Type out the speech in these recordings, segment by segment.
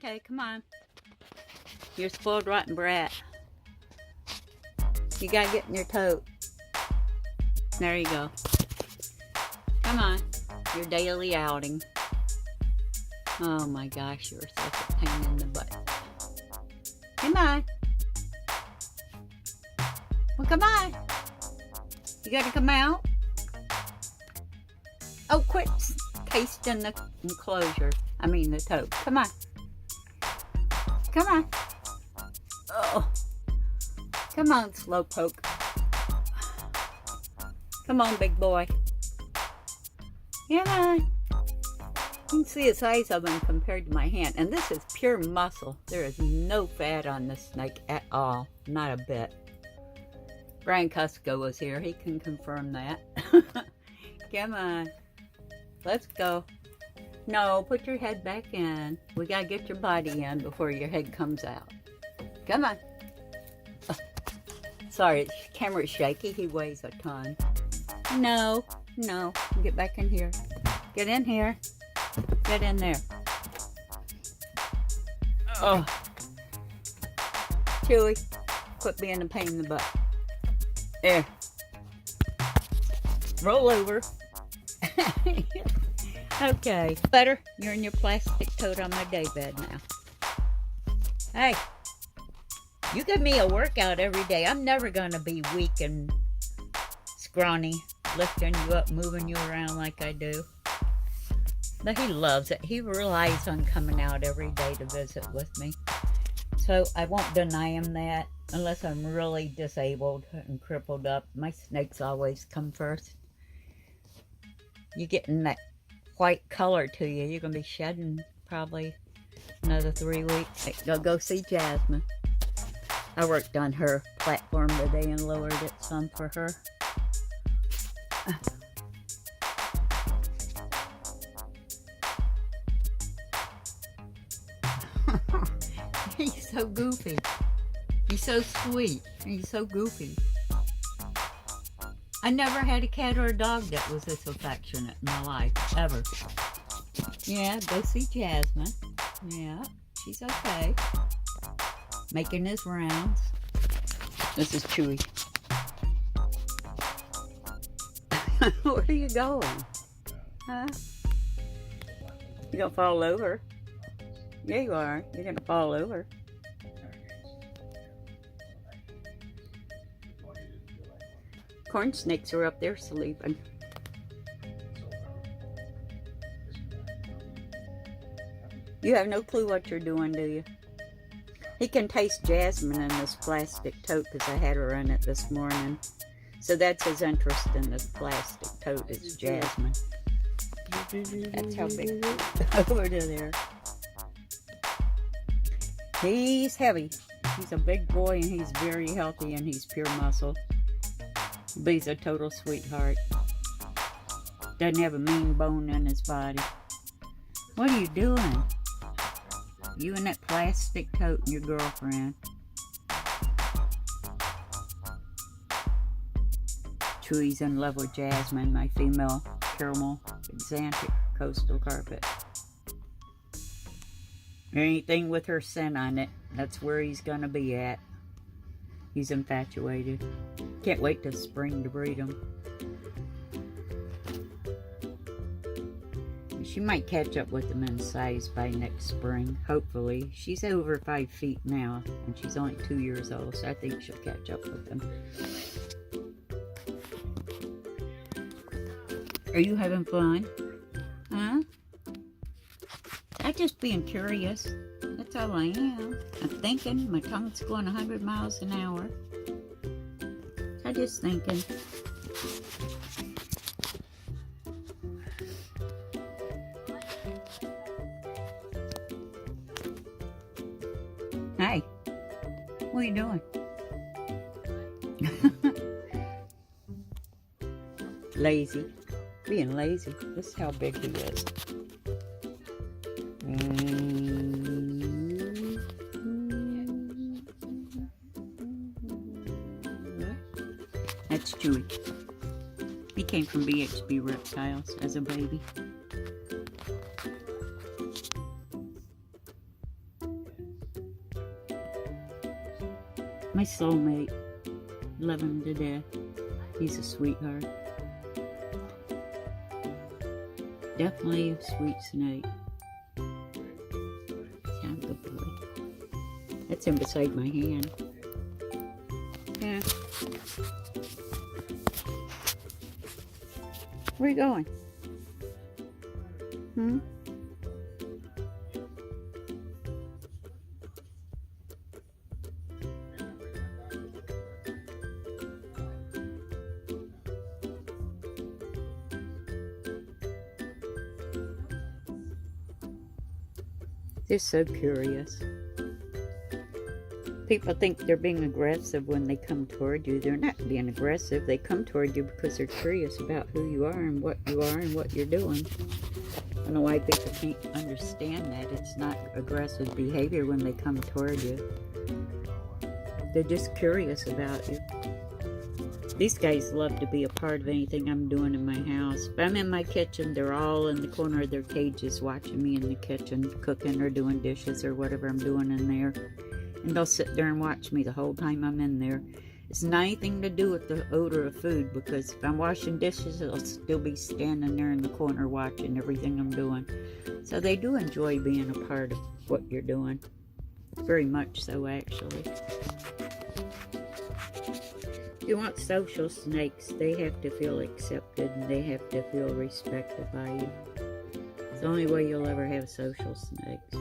Okay, come on. You're a spoiled rotten brat. You gotta get in your tote. There you go. Come on. Your daily outing. Oh my gosh, you're such a pain in the butt. Come on. Well, come on. You gotta come out. Oh, quit tasting the enclosure. I mean the tote. Come on. Come on. Oh. Come on, Slowpoke. Come on, big boy. Come on. You can see the size of him compared to my hand. And this is pure muscle. There is no fat on this snake at all. Not a bit. Brian Cusco was here. He can confirm that. Come on. Let's go. No, put your head back in. We gotta get your body in before your head comes out. Come on. Oh, sorry, the camera's shaky. He weighs a ton. No, no. Get back in here. Get in here. Get in there. Oh. Chewy, quit being a pain in the butt. There. Roll over. Okay. Better. You're in your plastic tote on my daybed now. Hey. You give me a workout every day. I'm never going to be weak and scrawny, lifting you up, moving you around like I do. But he loves it. He relies on coming out every day to visit with me. So I won't deny him that unless I'm really disabled and crippled up. My snakes always come first. You're getting that white color to you. You're going to be shedding probably another 3 weeks. Go see Jasmine. I worked on her platform today and lowered it some for her. He's so goofy. He's so sweet. He's so goofy. I never had a cat or a dog that was this affectionate in my life, ever. Yeah, go see Jasmine. Yeah, she's okay. Making his rounds. This is Chewy. Where are you going? Huh? You gonna fall over? Yeah, you are. You're gonna fall over. Corn snakes are up there sleeping. You have no clue what you're doing, do you? He can taste Jasmine in this plastic tote because I had her in it this morning. So that's his interest in this plastic tote, is Jasmine. That's how big. Over to there. He's heavy. He's a big boy and he's very healthy and he's pure muscle. But he's a total sweetheart. Doesn't have a mean bone in his body. What are you doing? You and that plastic tote and your girlfriend. Chewy's in love with Jasmine, my female caramel Xanthic coastal carpet. Anything with her scent on it, that's where he's gonna be at. He's infatuated. Can't wait till spring to breed him. She might catch up with him in size by next spring, hopefully. She's over 5 feet now, and she's only 2 years old, so I think she'll catch up with him. Are you having fun? Huh? I'm just being curious. That's all I am. I'm thinking. My tongue's going 100 miles an hour. I'm just thinking. Hey, what are you doing? Lazy. Being lazy. This is how big he is. That's Chewy. He came from BHB Reptiles as a baby. My soulmate. Love him to death. He's a sweetheart. Definitely a sweet snake. Yeah, good boy. That's him beside my hand. Yeah. Where are you going? Hmm? They're so curious. People think they're being aggressive when they come toward you. They're not being aggressive. They come toward you because they're curious about who you are and what you're doing. I don't know why people can't understand that. It's not aggressive behavior when they come toward you. They're just curious about you. These guys love to be a part of anything I'm doing in my house. If I'm in my kitchen, they're all in the corner of their cages watching me in the kitchen, cooking or doing dishes or whatever I'm doing in there. And they'll sit there and watch me the whole time I'm in there. It's not anything to do with the odor of food, because if I'm washing dishes, they'll still be standing there in the corner watching everything I'm doing. So they do enjoy being a part of what you're doing. Very much so, actually. If you want social snakes, they have to feel accepted and they have to feel respected by you. It's the only way you'll ever have social snakes.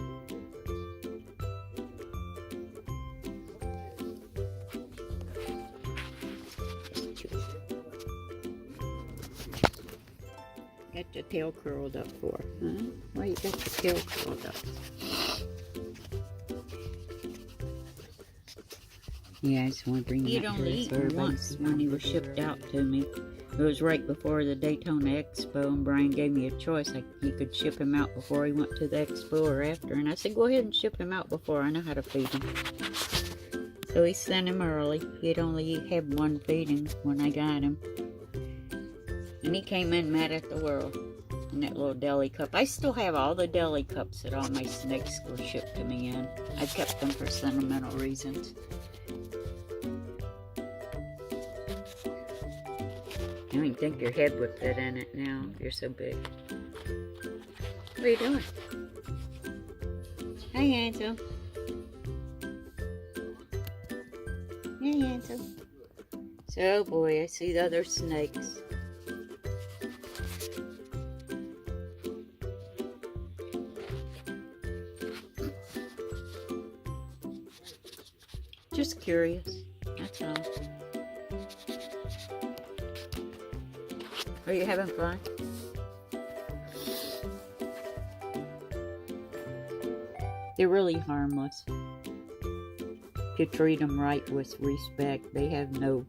Got your tail curled up for, huh? Why you got your tail curled up? Yeah, I just want to bring that to her once when he was shipped out to me. It was right before the Daytona Expo, and Brian gave me a choice. Like, he could ship him out before he went to the expo or after. And I said, go ahead and ship him out before. I know how to feed him. So he sent him early. He'd only had one feeding when I got him. And he came in mad at the world in that little deli cup. I still have all the deli cups that all my snakes were shipped to me in. I kept them for sentimental reasons. I don't even think your head would fit in it now. You're so big. What are you doing? Hi, Hansel. Hey, Hansel. So, boy, I see the other snakes. Just curious. That's all. Are you having fun? They're really harmless. If you treat them right with respect, they have no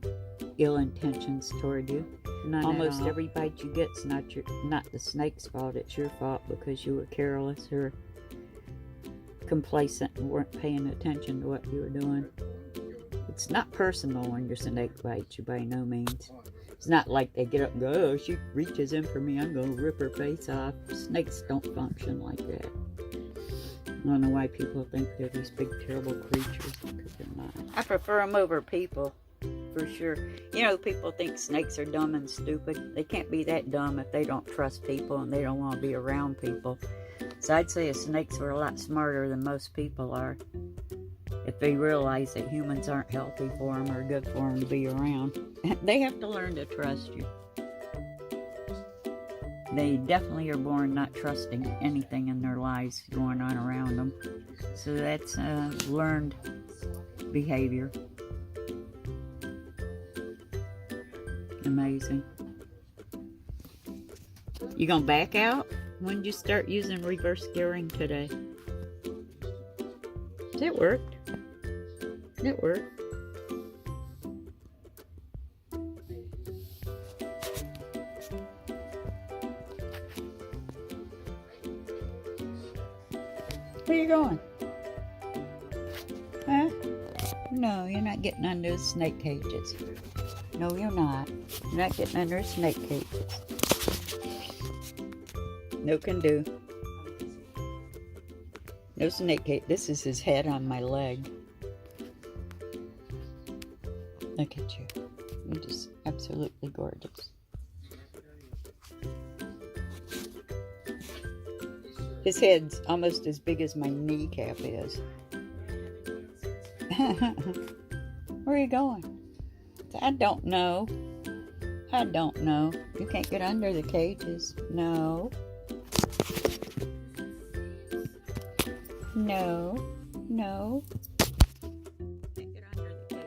ill intentions toward you. Almost every bite you get's not the snake's fault. It's your fault because you were careless or complacent and weren't paying attention to what you were doing. It's not personal when your snake bites you, by no means. It's not like they get up and go, oh, she reaches in for me, I'm going to rip her face off. Snakes don't function like that. I don't know why people think they're these big, terrible creatures, because they're not. I prefer them over people, for sure. You know, people think snakes are dumb and stupid. They can't be that dumb if they don't trust people and they don't want to be around people. So I'd say snakes are a lot smarter than most people are, if they realize that humans aren't healthy for them or good for them to be around. They have to learn to trust you. They definitely are born not trusting anything in their lives going on around them. So that's learned behavior. Amazing. You gonna back out? When did you start using reverse gearing today? It worked. It worked. Where you going? Huh? No, you're not getting under the snake cages. No, you're not. You're not getting under the snake cages. No can do. No snake cage. This is his head on my leg. Look at you. You're just absolutely gorgeous. His head's almost as big as my kneecap is. Where are you going? I don't know. I don't know. You can't get under the cages. No. No. No. Can't get under the cages.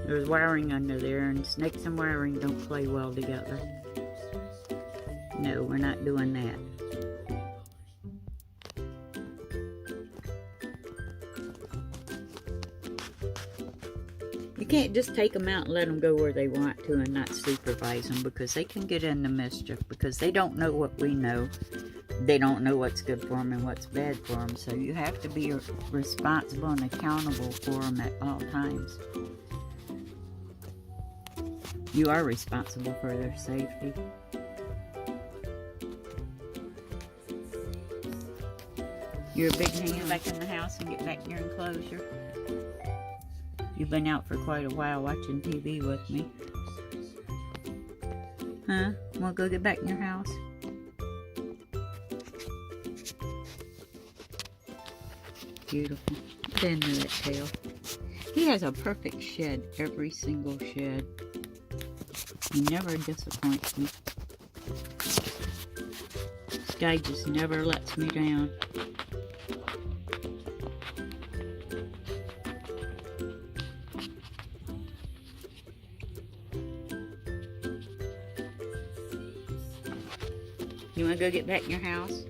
There's wiring under there, and snakes and wiring don't play well together. No, we're not doing that. You can't just take them out and let them go where they want to and not supervise them, because they can get into mischief, because they don't know what we know. They don't know what's good for them and what's bad for them. So you have to be responsible and accountable for them at all times. You are responsible for their safety. You're a big hand back in the house and get back in your enclosure. You've been out for quite a while watching TV with me. Huh? Wanna go get back in your house? Beautiful. Get into that tail. He has a perfect shed, every single shed. He never disappoints me. This guy just never lets me down. You want to go get back in your house?